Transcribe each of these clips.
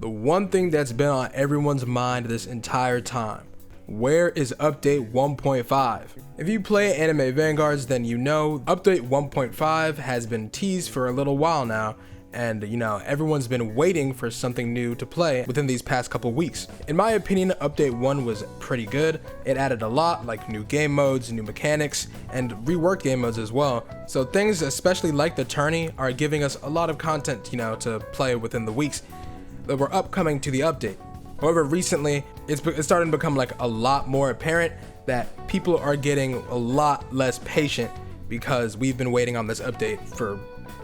the one thing that's been on everyone's mind this entire time. Where is update 1.5? If you play anime Vanguards, then you know update 1.5 has been teased for a little while now, and everyone's been waiting for something new to play within these past couple weeks. In my opinion, update 1 was pretty good. It added a lot, like new game modes, new mechanics, and reworked game modes as well. So things, especially like the tourney, are giving us a lot of content, to play within the weeks that were upcoming to the update. However, recently, it's starting to become like a lot more apparent that people are getting a lot less patient because we've been waiting on this update for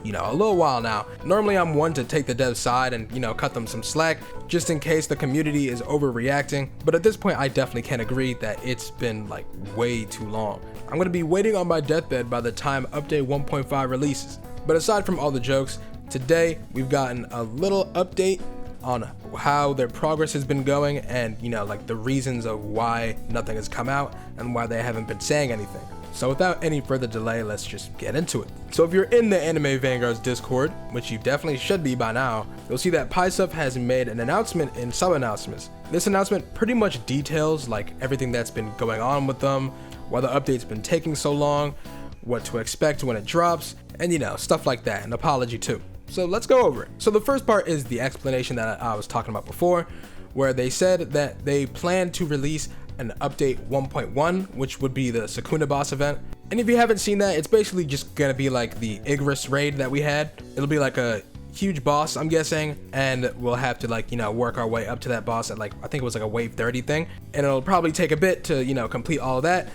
a little while now. Normally I'm one to take the dev's side and cut them some slack just in case the community is overreacting, but at this point I definitely can agree that it's been like way too long. I'm going to be waiting on my deathbed by the time update 1.5 releases. But aside from all the jokes, today we've gotten a little update on how their progress has been going and like the reasons of why nothing has come out and why they haven't been saying anything. So without any further delay, let's just get into it. So if you're in the Anime Vanguards Discord, which you definitely should be by now, you'll see that Paisuf has made an announcement in sub-announcements. This announcement pretty much details like everything that's been going on with them, why the update's been taking so long, what to expect when it drops, and stuff like that, an apology too. So let's go over it. So the first part is the explanation that I was talking about before, where they said that they plan to release an update 1.1, which would be the Sukuna boss event. And if you haven't seen that, it's basically just gonna be like the Igris raid that we had. It'll be like a huge boss, I'm guessing, and we'll have to work our way up to that boss at I think it was like a wave 30 thing. And it'll probably take a bit to, complete all of that.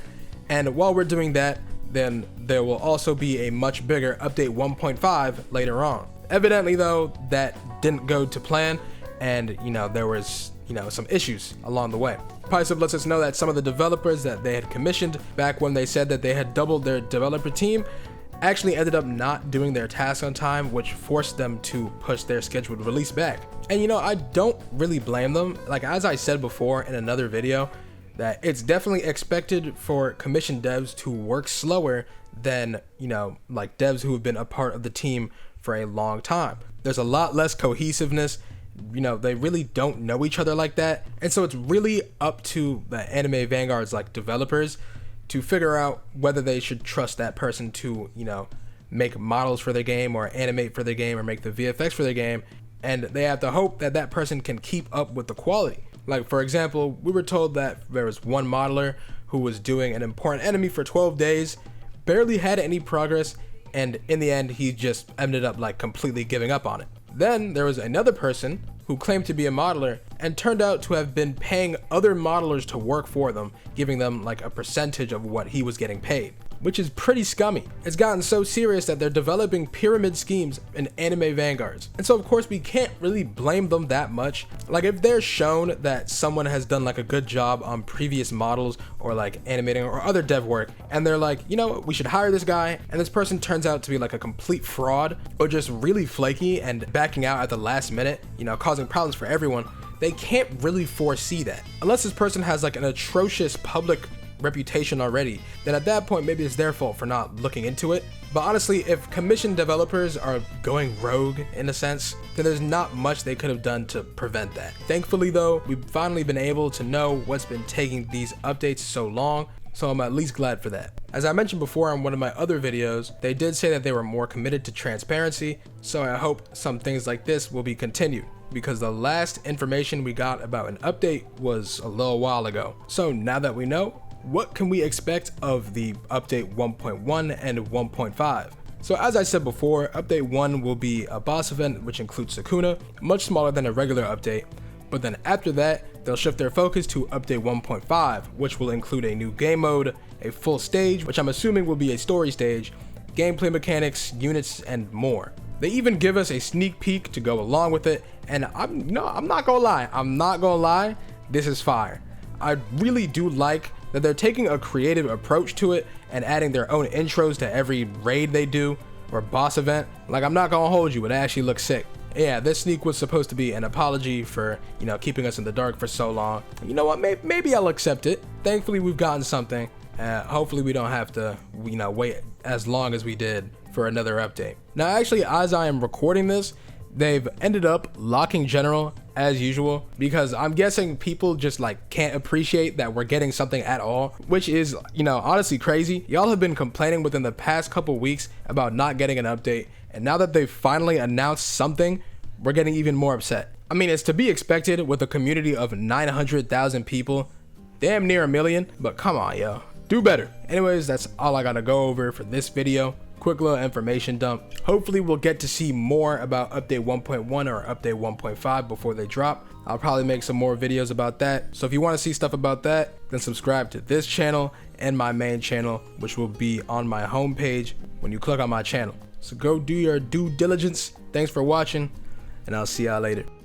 And while we're doing that, then there will also be a much bigger update 1.5 later on. Evidently though, that didn't go to plan, and there was some issues along the way. Paisuf lets us know that some of the developers that they had commissioned back when they said that they had doubled their developer team actually ended up not doing their task on time, which forced them to push their scheduled release back. And I don't really blame them. Like as I said before in another video, that it's definitely expected for commissioned devs to work slower than like devs who have been a part of the team for a long time. There's a lot less cohesiveness. They really don't know each other like that, and so it's really up to the Anime Vanguard's developers to figure out whether they should trust that person to make models for their game or animate for their game or make the VFX for their game, and they have to hope that that person can keep up with the quality. Like for example, we were told that there was one modeler who was doing an important enemy for 12 days, barely had any progress, and in the end he just ended up completely giving up on it. Then there was another person who claimed to be a modeler and turned out to have been paying other modelers to work for them, giving them a percentage of what he was getting paid, which is pretty scummy. It's gotten so serious that they're developing pyramid schemes in Anime Vanguards. And so of course we can't really blame them that much. If they're shown that someone has done a good job on previous models or animating or other dev work, and they're we should hire this guy, and this person turns out to be a complete fraud or just really flaky and backing out at the last minute, causing problems for everyone, they can't really foresee that. Unless this person has an atrocious public reputation already, then at that point maybe it's their fault for not looking into it. But honestly, if commissioned developers are going rogue in a sense, then there's not much they could have done to prevent that. Thankfully though, we've finally been able to know what's been taking these updates so long, so I'm at least glad for that. As I mentioned before on one of my other videos, they did say that they were more committed to transparency, so I hope some things like this will be continued, because the last information we got about an update was a little while ago. So now that we know, what can we expect of the update 1.1 and 1.5? So as I said before, update 1 will be a boss event which includes Sukuna, much smaller than a regular update, but then after that, they'll shift their focus to update 1.5, which will include a new game mode, a full stage, which I'm assuming will be a story stage, gameplay mechanics, units, and more. They even give us a sneak peek to go along with it, and I'm not gonna lie, this is fire. I really do like that they're taking a creative approach to it and adding their own intros to every raid they do or boss event. I'm not gonna hold you, it actually looks sick. Yeah, this sneak was supposed to be an apology for, keeping us in the dark for so long. You know what, maybe I'll accept it. Thankfully we've gotten something. Hopefully we don't have to, wait as long as we did for another update. Now actually, as I am recording this, they've ended up locking general as usual, because I'm guessing people just like can't appreciate that we're getting something at all, which is, you know, honestly crazy. Y'all have been complaining within the past couple weeks about not getting an update, and now that they've finally announced something, we're getting even more upset. I mean, it's to be expected with a community of 900,000 people, damn near a million, but come on, yo, do better. Anyways, that's all I gotta go over for this video. Quick little information dump. Hopefully we'll get to see more about update 1.1 or update 1.5 before they drop. I'll probably make some more videos about that. So if you want to see stuff about that, then subscribe to this channel and my main channel, which will be on my homepage when you click on my channel. So go do your due diligence. Thanks for watching, and I'll see y'all later.